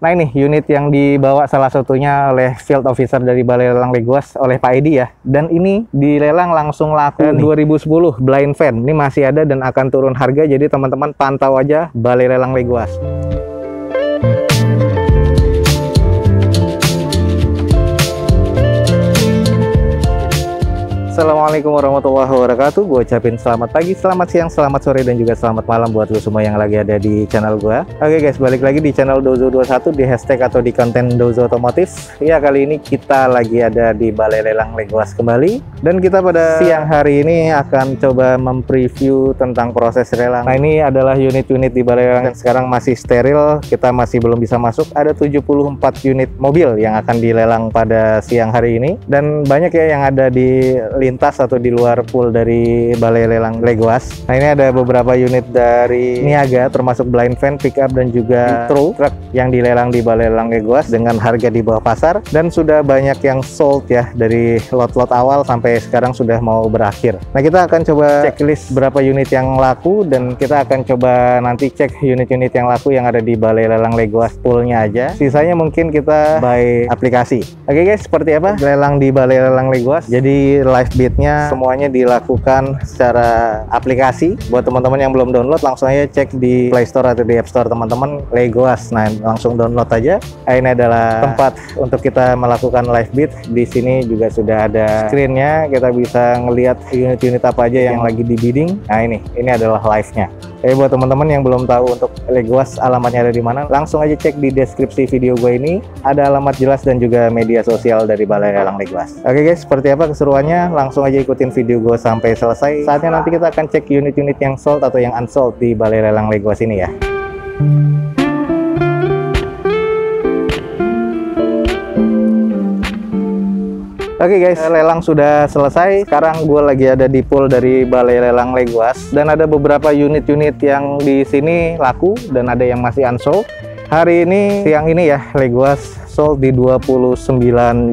Nah ini unit yang dibawa salah satunya oleh Field Officer dari Balai Lelang Legoas oleh Pak Edi ya. Dan ini dilelang langsung laku 2010 blind van. Ini masih ada dan akan turun harga, jadi teman-teman pantau aja Balai Lelang Legoas. Assalamualaikum warahmatullahi wabarakatuh. Gue ucapin selamat pagi, selamat siang, selamat sore, dan juga selamat malam buat lo semua yang lagi ada di channel gue. Oke guys, balik lagi di channel Dozo21 di hashtag atau di konten Dozo Otomotif. Ya, kali ini kita lagi ada di Balai Lelang Legoas kembali. Dan kita pada siang hari ini akan coba mempreview tentang proses lelang. Nah, ini adalah unit-unit di Balai Lelang yang sekarang masih steril. Kita masih belum bisa masuk. Ada 74 unit mobil yang akan dilelang pada siang hari ini. Dan banyak ya yang ada di lintas atau di luar pool dari Balai Lelang Legoas. Nah, ini ada beberapa unit dari Niaga termasuk blind van, pickup, dan juga truk yang dilelang di Balai Lelang Legoas dengan harga di bawah pasar, dan sudah banyak yang sold ya, dari lot-lot awal sampai sekarang sudah mau berakhir. Nah, kita akan coba checklist berapa unit yang laku, dan kita akan coba nanti cek unit-unit yang laku yang ada di Balai Lelang Legoas poolnya aja. Sisanya mungkin kita buy aplikasi. Oke guys, seperti apa lelang di Balai Lelang Legoas? Jadi live bidnya semuanya dilakukan secara aplikasi. Buat teman-teman yang belum download, langsung aja cek di Play Store atau di App Store teman-teman Legoas. Nah, langsung download aja. Ini adalah tempat untuk kita melakukan live bid. Di sini juga sudah ada screen-nya. Kita bisa ngelihat unit-unit apa aja yang lagi di bidding. Nah, ini adalah live-nya. Buat teman-teman yang belum tahu untuk Legoas alamatnya ada di mana, langsung aja cek di deskripsi video gue ini. Ada alamat jelas dan juga media sosial dari Balai Lelang Legoas. Oke guys, seperti apa keseruannya? Langsung aja ikutin video gue sampai selesai. Saatnya nanti kita akan cek unit-unit yang sold atau yang unsold di Balai Lelang Legoas ini ya. Oke guys, lelang sudah selesai. Sekarang gue lagi ada di pool dari Balai Lelang Legoas, dan ada beberapa unit-unit yang di sini laku dan ada yang masih unsold. Hari ini, siang ini ya, Legoas sold di 29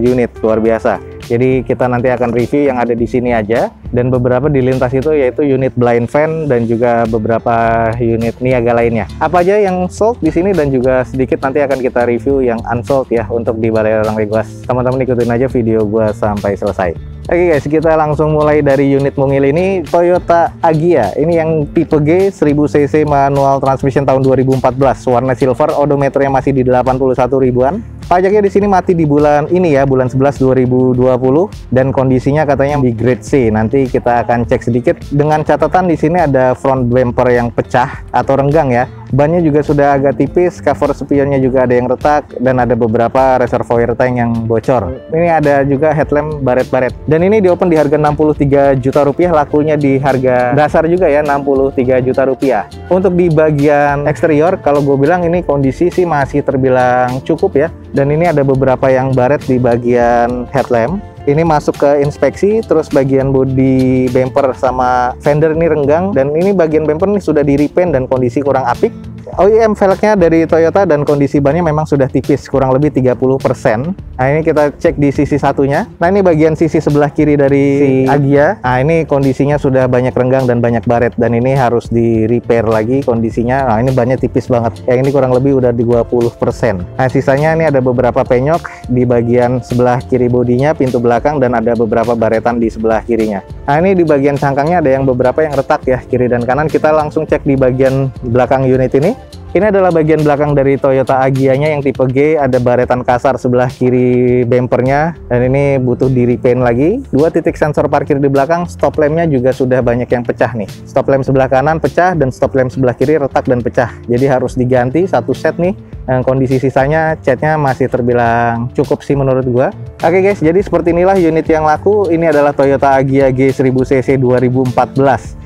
unit, luar biasa. Jadi kita nanti akan review yang ada di sini aja, dan beberapa di lintas itu yaitu unit blind van dan juga beberapa unit Niaga lainnya. Apa aja yang sold di sini, dan juga sedikit nanti akan kita review yang unsold ya untuk di Balai Lelang Legoas. Teman-teman ikutin aja video gua sampai selesai. Oke guys, kita langsung mulai dari unit mungil ini, Toyota Agya. Ini yang tipe G 1000 cc manual transmission tahun 2014, warna silver, odometernya masih di 81 ribuan. Pajaknya di sini mati di bulan ini ya, bulan 11 2020, dan kondisinya katanya di grade C. Nanti kita akan cek sedikit. Dengan catatan di sini ada front bumper yang pecah atau renggang ya. Bannya juga sudah agak tipis, cover spionnya juga ada yang retak, dan ada beberapa reservoir tank yang bocor. Ini ada juga headlamp baret-baret. Dan ini di open di harga 63 juta rupiah, lakunya di harga dasar juga ya, 63 juta rupiah. Untuk di bagian eksterior, kalau gue bilang ini kondisi sih masih terbilang cukup ya. Dan ini ada beberapa yang baret di bagian headlamp. Ini masuk ke inspeksi, terus bagian bodi bumper sama fender ini renggang, dan ini bagian bumper ini sudah di repaint dan kondisi kurang apik. OEM velgnya dari Toyota dan kondisi bannya memang sudah tipis, kurang lebih 30%. Nah, ini kita cek di sisi satunya. Nah, ini bagian sisi sebelah kiri dari si Agya. Nah, ini kondisinya sudah banyak renggang dan banyak baret, dan ini harus di repair lagi kondisinya. Nah, ini bannya tipis banget. Yang ini kurang lebih udah di 20%. Nah, sisanya ini ada beberapa penyok di bagian sebelah kiri bodinya, pintu belakang, dan ada beberapa baretan di sebelah kirinya. Nah, ini di bagian cangkangnya ada yang beberapa yang retak ya, kiri dan kanan. Kita langsung cek di bagian belakang unit ini. Ini adalah bagian belakang dari Toyota Agya-nya yang tipe G, ada baretan kasar sebelah kiri bumpernya, dan ini butuh di repaint lagi. 2 titik sensor parkir di belakang, stop lampnya juga sudah banyak yang pecah nih. Stop lamp sebelah kanan pecah, dan stop lamp sebelah kiri retak dan pecah. Jadi harus diganti satu set nih. Kondisi sisanya catnya masih terbilang cukup sih menurut gua. Oke guys, jadi seperti inilah unit yang laku. Ini adalah Toyota Agya G 1000 cc 2014.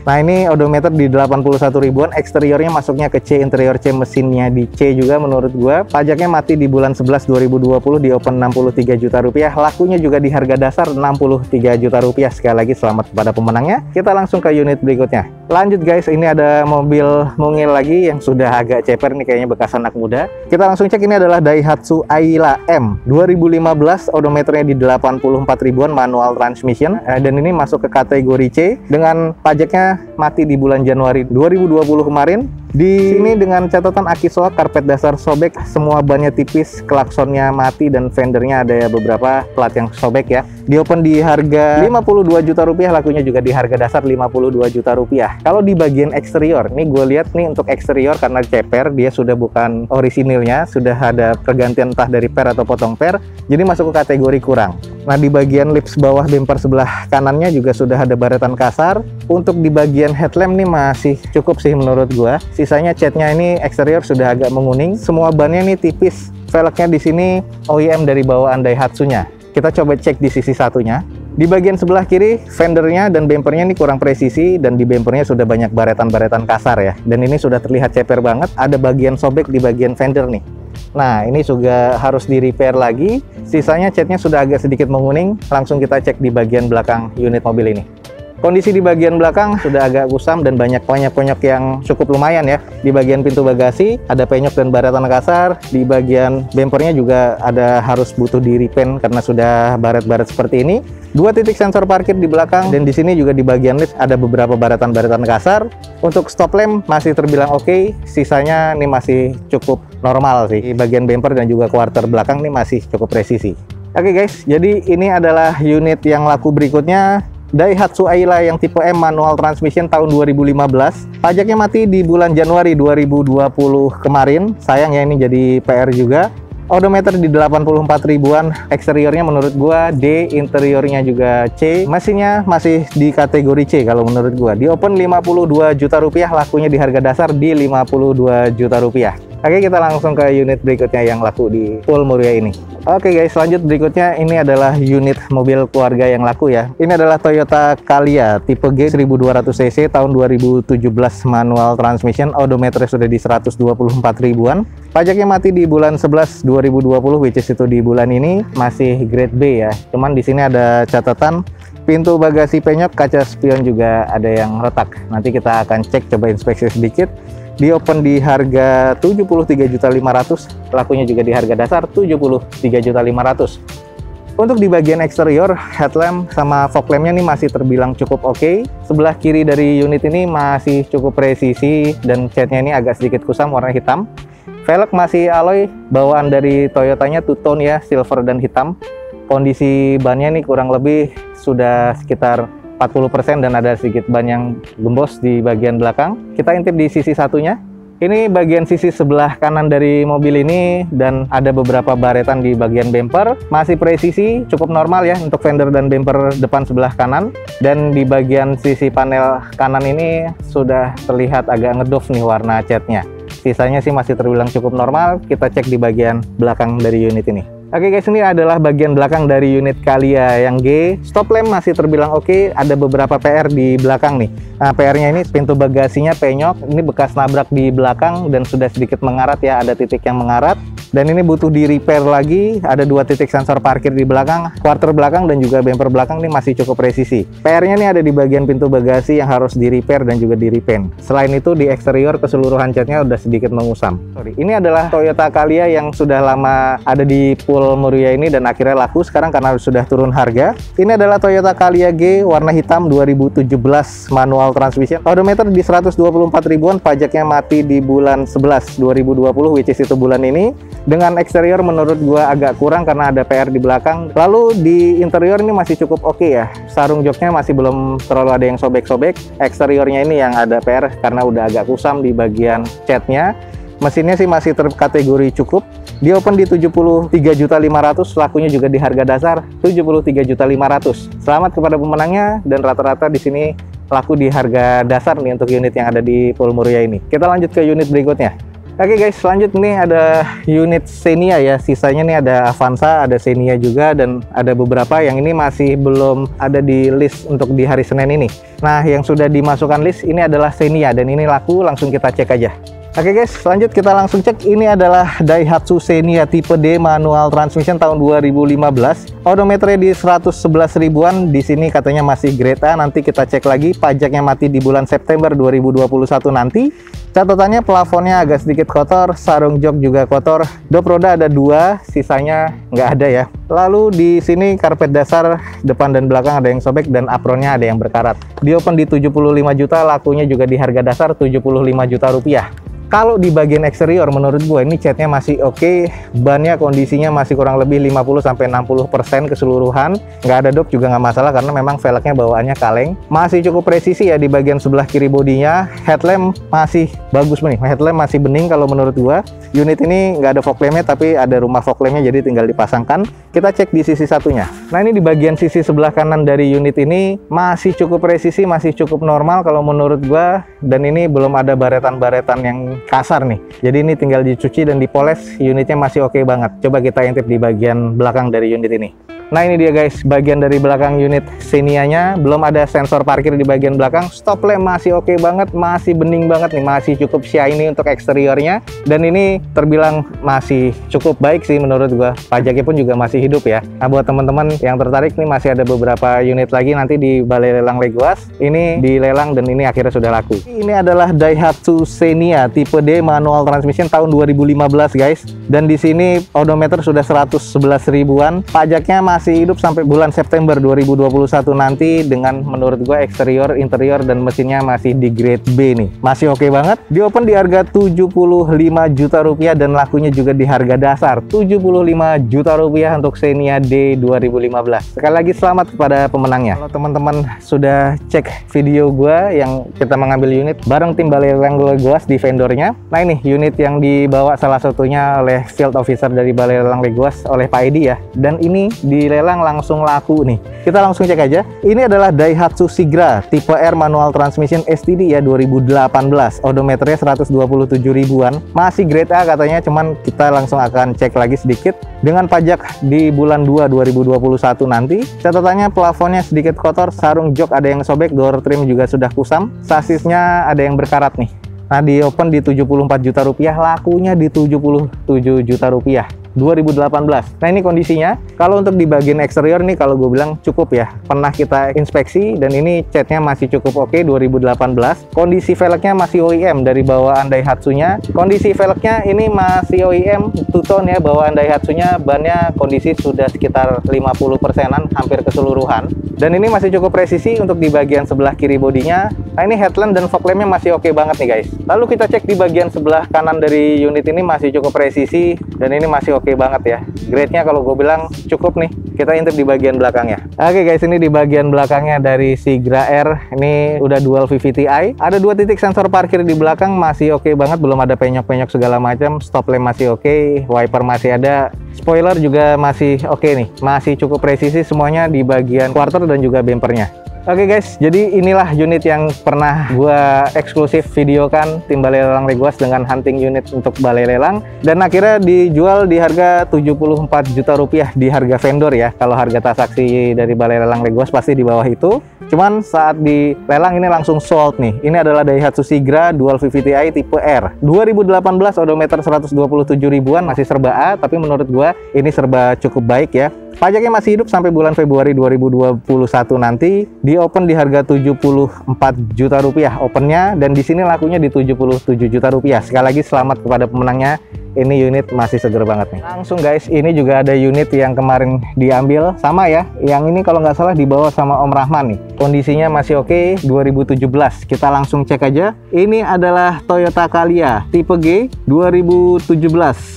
Nah, ini odometer di 81 ribuan, eksteriornya masuknya ke C, interior C, mesinnya di C juga menurut gua. Pajaknya mati di bulan 11 2020, di open 63 juta rupiah. Lakunya juga di harga dasar 63 juta rupiah. Sekali lagi selamat kepada pemenangnya. Kita langsung ke unit berikutnya. Lanjut guys, ini ada mobil mungil lagi yang sudah agak ceper nih, kayaknya bekas anak muda. Kita langsung cek, ini adalah Daihatsu Ayla M 2015, odometernya di 84 ribuan, manual transmission, dan ini masuk ke kategori C dengan pajaknya mati di bulan Januari 2020 kemarin. Di sini dengan catatan aki soak, karpet dasar sobek, semua bannya tipis, klaksonnya mati, dan fendernya ada ya beberapa plat yang sobek ya. Di open di harga 52 juta rupiah, lakunya juga di harga dasar 52 juta rupiah. Kalau di bagian eksterior, nih gue lihat nih untuk eksterior karena ceper, dia sudah bukan orisinilnya, sudah ada pergantian entah dari per atau potong per, jadi masuk ke kategori kurang. Nah, di bagian lips bawah bumper sebelah kanannya juga sudah ada baretan kasar. Untuk di bagian headlamp nih masih cukup sih menurut gua. Sisanya catnya ini eksterior sudah agak menguning. Semua bannya nih tipis. Velgnya di sini OEM dari bawaan Daihatsu-nya. Kita coba cek di sisi satunya. Di bagian sebelah kiri, fendernya dan bumpernya ini kurang presisi, dan di bumpernya sudah banyak baretan-baretan kasar ya. Dan ini sudah terlihat ceper banget. Ada bagian sobek di bagian fender nih. Nah, ini juga harus di repair lagi. Sisanya catnya sudah agak sedikit menguning. Langsung kita cek di bagian belakang unit mobil ini. Kondisi di bagian belakang sudah agak kusam dan banyak penyok-penyok yang cukup lumayan ya. Di bagian pintu bagasi ada penyok dan baretan kasar. Di bagian bumpernya juga ada harus butuh di repaint karena sudah baret-baret seperti ini. 2 titik sensor parkir di belakang, dan di sini juga di bagian lift ada beberapa baretan-baretan kasar. Untuk stop lamp masih terbilang oke. Sisanya ini masih cukup normal sih. Di bagian bumper dan juga quarter belakang ini masih cukup presisi. Oke guys, jadi ini adalah unit yang laku berikutnya. Daihatsu Ayla yang tipe M manual transmission tahun 2015. Pajaknya mati di bulan Januari 2020 kemarin. Sayang ya, ini jadi PR juga. Odometer di 84 ribuan. Eksteriornya menurut gua D, interiornya juga C. Mesinnya masih di kategori C kalau menurut gua. Di open 52 juta rupiah, lakunya di harga dasar di 52 juta rupiah. Oke, kita langsung ke unit berikutnya yang laku di Pool Muria ini. Oke guys, lanjut berikutnya. Ini adalah unit mobil keluarga yang laku ya. Ini adalah Toyota Calya tipe G 1200 cc tahun 2017 manual transmission. Odometernya sudah di 124 ribuan. Pajaknya mati di bulan 11 2020, which is itu di bulan ini. Masih grade B ya. Cuman di sini ada catatan pintu bagasi penyok, kaca spion juga ada yang retak. Nanti kita akan cek, coba inspeksi sedikit. Di open di harga 73.500.000, lakunya juga di harga dasar 73.500.000. Untuk di bagian eksterior, headlamp sama fog lampnya nih masih terbilang cukup oke. Sebelah kiri dari unit ini masih cukup presisi dan catnya ini agak sedikit kusam, warna hitam. Velg masih alloy bawaan dari Toyotanya, two tone ya, silver dan hitam. Kondisi bannya nih kurang lebih sudah sekitar 40% dan ada sedikit ban yang gembos di bagian belakang. Kita intip di sisi satunya. Ini bagian sisi sebelah kanan dari mobil ini, dan ada beberapa baretan di bagian bumper. Masih presisi, cukup normal ya untuk fender dan bumper depan sebelah kanan. Dan di bagian sisi panel kanan ini sudah terlihat agak ngedoff nih warna catnya. Sisanya sih masih terbilang cukup normal. Kita cek di bagian belakang dari unit ini. Oke guys, ini adalah bagian belakang dari unit Calya yang G. Stop lamp masih terbilang oke. Ada beberapa PR di belakang nih. Nah, PR-nya ini pintu bagasinya penyok. Ini bekas nabrak di belakang dan sudah sedikit mengarat ya. Ada titik yang mengarat. Dan ini butuh di repair lagi. Ada 2 titik sensor parkir di belakang, quarter belakang dan juga bumper belakang ini masih cukup presisi. PR-nya ini ada di bagian pintu bagasi yang harus di repair dan juga di repaint. Selain itu di eksterior keseluruhan catnya udah sedikit mengusam. Ini adalah Toyota Calya yang sudah lama ada di Pool Muria ini dan akhirnya laku sekarang karena sudah turun harga. Ini adalah Toyota Calya G warna hitam 2017 manual transmission. Odometer di 124 ribuan, pajaknya mati di bulan 11 2020, which is itu bulan ini. Dengan eksterior menurut gua agak kurang karena ada PR di belakang. Lalu di interior ini masih cukup oke ya. Sarung joknya masih belum terlalu ada yang sobek-sobek. Eksteriornya ini yang ada PR karena udah agak kusam di bagian catnya. Mesinnya sih masih terkategori cukup. Di open di 73.500.000, lakunya juga di harga dasar 73.500.000. Selamat kepada pemenangnya, dan rata-rata di sini laku di harga dasar nih untuk unit yang ada di Pool Muria ini. Kita lanjut ke unit berikutnya. Oke guys, lanjut nih ada unit Xenia ya. Sisanya nih ada Avanza, ada Xenia juga, dan ada beberapa yang ini masih belum ada di list untuk di hari Senin ini. Nah, yang sudah dimasukkan list ini adalah Xenia dan ini laku, langsung kita cek aja. Oke guys, lanjut kita langsung cek. Ini adalah Daihatsu Xenia tipe D manual transmission tahun 2015. Odometernya di 111 ribuan. Di sini katanya masih grade A. Nanti kita cek lagi. Pajaknya mati di bulan September 2021 nanti. Catatannya plafonnya agak sedikit kotor, sarung jok juga kotor, dop roda ada 2, sisanya nggak ada ya. Lalu di sini karpet dasar depan dan belakang ada yang sobek dan apronnya ada yang berkarat. Di open di 75 juta, lakunya juga di harga dasar 75 juta rupiah. Kalau di bagian eksterior menurut gue ini catnya masih oke, bannya kondisinya masih kurang lebih 50-60% keseluruhan. Nggak ada dop juga nggak masalah karena memang velgnya bawaannya kaleng. Masih cukup presisi ya di bagian sebelah kiri bodinya. Headlamp masih bagus nih, headlamp masih bening kalau menurut gue. Unit ini nggak ada fog lampnya tapi ada rumah fog lampnya jadi tinggal dipasangkan. Kita cek di sisi satunya. Nah ini di bagian sisi sebelah kanan dari unit ini masih cukup presisi, masih cukup normal kalau menurut gue. Dan ini belum ada baretan-baretan yang kasar nih, jadi ini tinggal dicuci dan dipoles. Unitnya masih oke banget. Coba kita intip di bagian belakang dari unit ini. Nah ini dia guys, bagian dari belakang unit Xenia-nya. Belum ada sensor parkir di bagian belakang. Stop lamp masih oke banget, masih bening banget nih, masih cukup shiny untuk eksteriornya. Dan ini terbilang masih cukup baik sih menurut gua. Pajaknya pun juga masih hidup ya. Nah buat teman-teman yang tertarik nih, masih ada beberapa unit lagi nanti di Balai Lelang Legoas. Ini dilelang dan ini akhirnya sudah laku. Ini adalah Daihatsu Xenia tipe D manual transmission tahun 2015 guys. Dan di sini odometer sudah 111 ribuan. Pajaknya masih hidup sampai bulan September 2021 nanti dengan menurut gue eksterior, interior, dan mesinnya masih di grade B nih. Masih oke banget. Di open di harga 75 juta rupiah dan lakunya juga di harga dasar 75 juta rupiah untuk Xenia D 2015. Sekali lagi selamat kepada pemenangnya. Kalau teman-teman sudah cek video gue yang kita mengambil unit bareng tim Balai Lelang Legoas di vendornya. Nah ini unit yang dibawa salah satunya oleh field officer dari Balai Lelang Legoas oleh Pak Edi ya. Dan ini dilelang langsung laku nih. Kita langsung cek aja. Ini adalah Daihatsu Sigra tipe R manual transmission STD ya 2018. Odometernya 127 ribuan. Masih grade A katanya, cuman kita langsung akan cek lagi sedikit. Dengan pajak di bulan 2 2021 nanti. Catatannya plafonnya sedikit kotor, sarung jok ada yang sobek, door trim juga sudah kusam. Sasisnya ada yang berkarat nih. Nah di open di 74 juta rupiah, lakunya di 77 juta rupiah 2018. Nah ini kondisinya. Kalau untuk di bagian eksterior nih kalau gue bilang cukup ya. Pernah kita inspeksi dan ini catnya masih cukup oke 2018. Kondisi velgnya masih OEM dari bawaan Daihatsu-nya. Kondisi velgnya ini masih OEM two-tone ya bawaan Daihatsu-nya. Bannya kondisi sudah sekitar 50%-an hampir keseluruhan. Dan ini masih cukup presisi untuk di bagian sebelah kiri bodinya. Nah ini headlamp dan fog lamp-nya masih oke banget nih guys. Lalu kita cek di bagian sebelah kanan dari unit ini masih cukup presisi dan ini masih oke banget ya. Grade-nya kalau gue bilang cukup nih. Kita intip di bagian belakangnya. Oke guys, ini di bagian belakangnya dari Sigra R. Ini udah dual VVT-i. Ada 2 titik sensor parkir di belakang masih oke banget. Belum ada penyok-penyok segala macam. Stop lamp masih oke. Wiper masih ada. Spoiler juga masih oke nih. Masih cukup presisi semuanya di bagian quarter dan juga bempernya. Oke guys, jadi inilah unit yang pernah gua eksklusif videokan tim Balai Lelang Legoas dengan hunting unit untuk Balai Lelang. Dan akhirnya dijual di harga 74 juta rupiah di harga vendor ya. Kalau harga transaksi dari Balai Lelang Legoas pasti di bawah itu. Cuman saat di lelang ini langsung sold nih. Ini adalah Daihatsu Sigra dual VVT-i tipe R. 2018 odometer 127 ribuan, masih serba A, tapi menurut gua ini serba cukup baik ya. Pajaknya masih hidup sampai bulan Februari 2021 nanti. Di open di harga 74 juta rupiah opennya, dan di sini lakunya di 77 juta rupiah. Sekali lagi selamat kepada pemenangnya. Ini unit masih seger banget nih. Langsung guys, ini juga ada unit yang kemarin diambil sama ya. Yang ini kalau nggak salah dibawa sama Om Rahman nih. Kondisinya masih oke, 2017. Kita langsung cek aja. Ini adalah Toyota Calya tipe G 2017,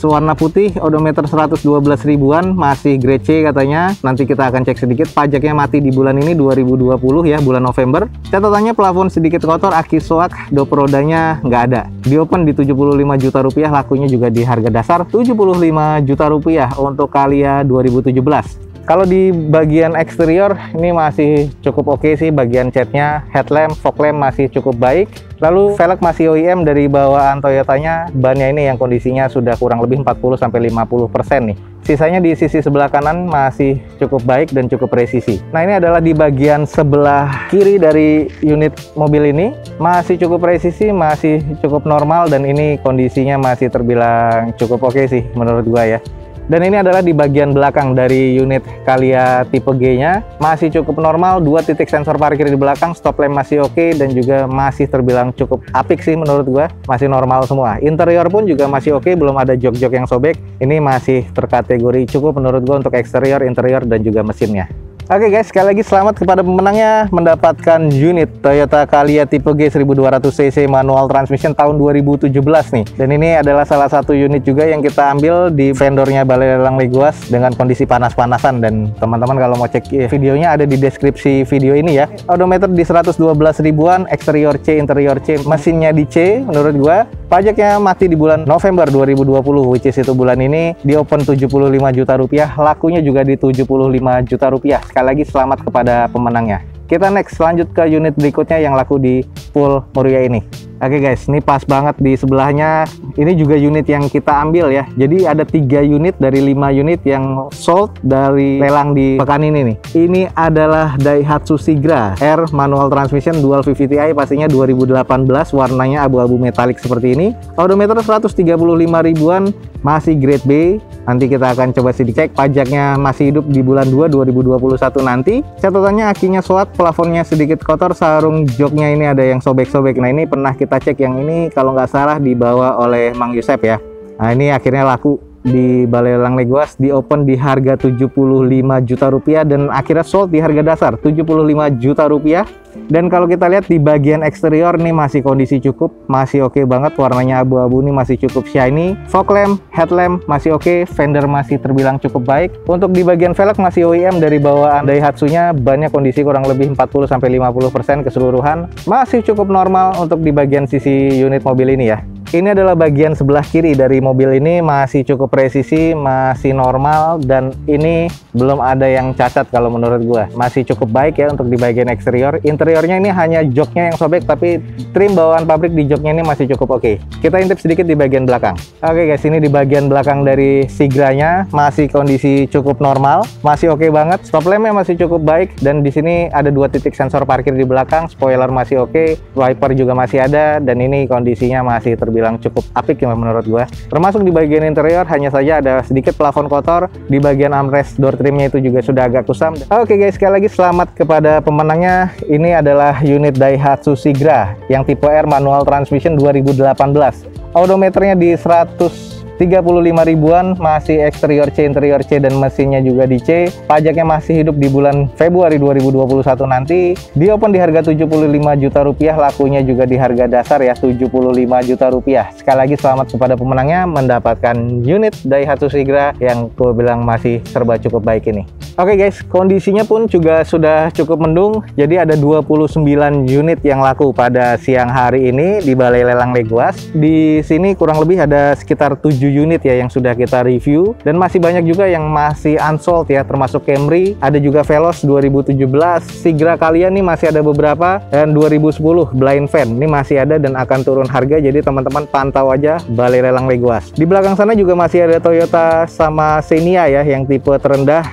warna putih, odometer 112 ribuan, masih grade C katanya. Nanti kita akan cek sedikit. Pajaknya mati di bulan ini 2020 ya, bulan November. Catatannya plafon sedikit kotor, aki soak, dop rodanya nggak ada. Di open di 75 juta rupiah, lakunya juga di harga dasar 75 juta rupiah untuk Calya 2017. Kalau di bagian eksterior ini masih cukup oke sih, bagian catnya, headlamp, fog lamp masih cukup baik. Lalu velg masih OEM dari bawaan Toyotanya. Bannya ini yang kondisinya sudah kurang lebih 40-50% nih. Sisanya di sisi sebelah kanan masih cukup baik dan cukup presisi. Nah ini adalah di bagian sebelah kiri dari unit mobil ini. Masih cukup presisi, masih cukup normal, dan ini kondisinya masih terbilang cukup oke sih menurut gua ya. Dan ini adalah di bagian belakang dari unit Calya tipe G-nya. Masih cukup normal, 2 titik sensor parkir di belakang, stop lamp masih oke, dan juga masih terbilang cukup apik sih menurut gua. Masih normal semua. Interior pun juga masih oke, belum ada jok-jok yang sobek. Ini masih terkategori cukup menurut gua untuk eksterior, interior, dan juga mesinnya. Oke guys, sekali lagi selamat kepada pemenangnya mendapatkan unit Toyota Calya tipe G 1200cc manual transmission tahun 2017 nih. Dan ini adalah salah satu unit juga yang kita ambil di vendornya Balai Lelang Leguas dengan kondisi panas-panasan. Dan teman-teman kalau mau cek videonya ada di deskripsi video ini ya. Odometer di 112 ribuan, eksterior C, interior C, mesinnya di C menurut gua. Pajaknya mati di bulan November 2020, which is itu bulan ini. Di open 75 juta rupiah, lakunya juga di 75 juta rupiah. Sekali lagi selamat kepada pemenangnya. Kita next lanjut ke unit berikutnya yang laku di pool Moria ini. Oke guys, ini pas banget di sebelahnya. Ini juga unit yang kita ambil ya. Jadi ada 3 unit dari 5 unit yang sold dari lelang di pekan ini nih. Ini adalah Daihatsu Sigra R manual transmission dual VVT-i, pastinya 2018, warnanya abu-abu metalik seperti ini. Odometer 135 ribuan, masih grade B. Nanti kita akan coba sidik cek. Pajaknya masih hidup di bulan 2 2021 nanti. Catatannya akinya soat, plafonnya sedikit kotor, sarung joknya ini ada yang sobek-sobek. Nah ini pernah kita cek, yang ini kalau nggak salah dibawa oleh Mang Yusep ya. Nah ini akhirnya laku di Balai Lelang Leguas, di open di harga 75 juta rupiah dan akhirnya sold di harga dasar 75 juta rupiah. Dan kalau kita lihat di bagian eksterior nih masih kondisi cukup, masih oke banget, warnanya abu-abu nih masih cukup shiny. Fog lamp, headlamp masih oke, fender masih terbilang cukup baik. Untuk di bagian velg masih OEM dari bawaan Daihatsu-nya, banyak kondisi kurang lebih 40-50% keseluruhan. Masih cukup normal untuk di bagian sisi unit mobil ini ya. Ini adalah bagian sebelah kiri dari mobil ini, masih cukup presisi, masih normal, dan ini belum ada yang cacat kalau menurut gua. Masih cukup baik ya untuk di bagian eksterior. Interiornya ini hanya joknya yang sobek, tapi trim bawaan pabrik di joknya ini masih cukup oke. Kita intip sedikit di bagian belakang. Oke guys, ini di bagian belakang dari Sigranya masih kondisi cukup normal, masih oke banget. Stop lampnya masih cukup baik, dan di sini ada 2 titik sensor parkir di belakang. Spoiler masih oke, wiper juga masih ada, dan ini kondisinya masih terbilang cukup apik ya menurut gua. Termasuk di bagian interior hanya saja ada sedikit plafon kotor. Di bagian armrest door trimnya itu juga sudah agak kusam. Oke guys, sekali lagi selamat kepada pemenangnya. Ini adalah unit Daihatsu Sigra yang tipe R manual transmission 2018. Odometernya di 135 ribuan, masih eksterior C, interior C, dan mesinnya juga di C. Pajaknya masih hidup di bulan Februari 2021 nanti. Di open di harga 75 juta rupiah, lakunya juga di harga dasar ya 75 juta rupiah. Sekali lagi selamat kepada pemenangnya mendapatkan unit Daihatsu Sigra yang gue bilang masih serba cukup baik ini. Oke guys, kondisinya pun juga sudah cukup mendung. Jadi ada 29 unit yang laku pada siang hari ini di Balai Lelang Leguas. Di sini kurang lebih ada sekitar 7 unit ya yang sudah kita review, dan masih banyak juga yang masih unsold ya, termasuk Camry, ada juga Veloz 2017, Sigra Calya nih masih ada beberapa, dan 2010 Blind Van ini masih ada dan akan turun harga. Jadi teman-teman pantau aja Balai Lelang Leguas. Di belakang sana juga masih ada Toyota sama Xenia ya yang tipe terendah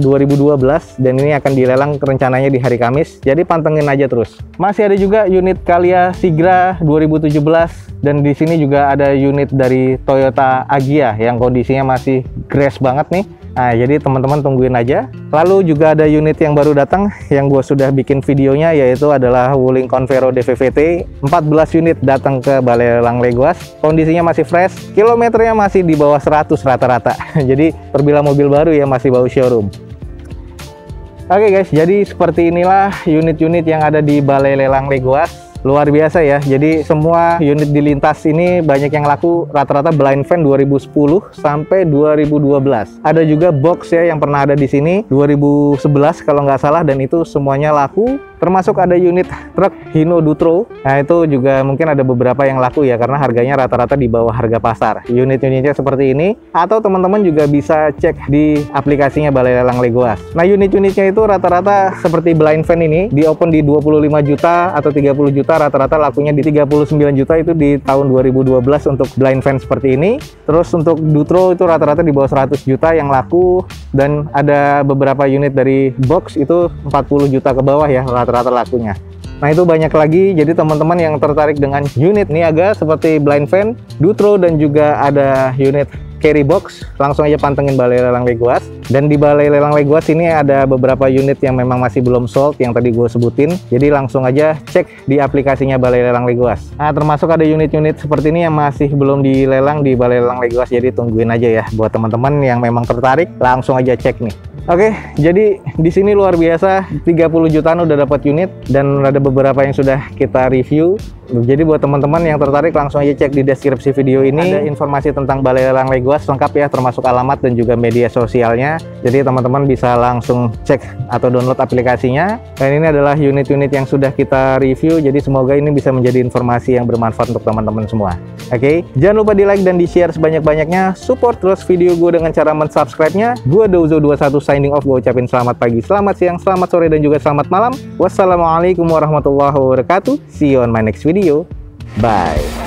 2012, dan ini akan dilelang rencananya di hari Kamis. Jadi pantengin aja terus. Masih ada juga unit Calya Sigra 2017, dan di sini juga ada unit dari Toyota Agya yang kondisinya masih grass banget nih. Nah, jadi teman-teman tungguin aja. Lalu juga ada unit yang baru datang yang gue sudah bikin videonya, yaitu adalah Wuling Convero DVVT. 14 unit datang ke Balai Lelang Leguas. Kondisinya masih fresh, kilometernya masih di bawah 100 rata-rata. Jadi terbilang mobil baru ya, masih bau showroom. Oke guys, jadi seperti inilah unit-unit yang ada di Balai Lelang Leguas. Luar biasa ya, jadi semua unit di lintas ini banyak yang laku, rata-rata blind van 2010 sampai 2012. Ada juga box ya yang pernah ada di sini 2011 kalau nggak salah, dan itu semuanya laku. Termasuk ada unit truk Hino Dutro. Nah itu juga mungkin ada beberapa yang laku ya, karena harganya rata-rata di bawah harga pasar. Unit-unitnya seperti ini, atau teman-teman juga bisa cek di aplikasinya Balai Lelang Leguas. Nah unit-unitnya itu rata-rata seperti blind van ini, di open di 25 juta atau 30 juta, rata-rata lakunya di 39 juta itu di tahun 2012 untuk blind van seperti ini. Terus untuk Dutro itu rata-rata di bawah 100 juta yang laku, dan ada beberapa unit dari box itu 40 juta ke bawah ya rata-rata lakunya. Nah itu banyak lagi, jadi teman-teman yang tertarik dengan unit niaga seperti blind van, Dutro, dan juga ada unit carry box. Langsung aja pantengin Balai Lelang Legoas. Dan di Balai Lelang Legoas ini ada beberapa unit yang memang masih belum sold yang tadi gue sebutin. Jadi langsung aja cek di aplikasinya Balai Lelang Legoas. Nah, termasuk ada unit-unit seperti ini yang masih belum dilelang di Balai Lelang Legoas. Jadi tungguin aja ya buat teman-teman yang memang tertarik, langsung aja cek nih. Oke, jadi di sini luar biasa 30 jutaan udah dapat unit dan ada beberapa yang sudah kita review. Jadi buat teman-teman yang tertarik langsung aja cek di deskripsi video ini. Ada informasi tentang Balai Lelang Legoas lengkap ya, termasuk alamat dan juga media sosialnya. Jadi teman-teman bisa langsung cek atau download aplikasinya. Dan ini adalah unit-unit yang sudah kita review. Jadi semoga ini bisa menjadi informasi yang bermanfaat untuk teman-teman semua. Oke, jangan lupa di like dan di share sebanyak-banyaknya. Support terus video gue dengan cara mensubscribe-nya. Gue Douzo21 signing off. Gue ucapin selamat pagi, selamat siang, selamat sore, dan juga selamat malam. Wassalamualaikum warahmatullahi wabarakatuh. See you on my next video. Bye.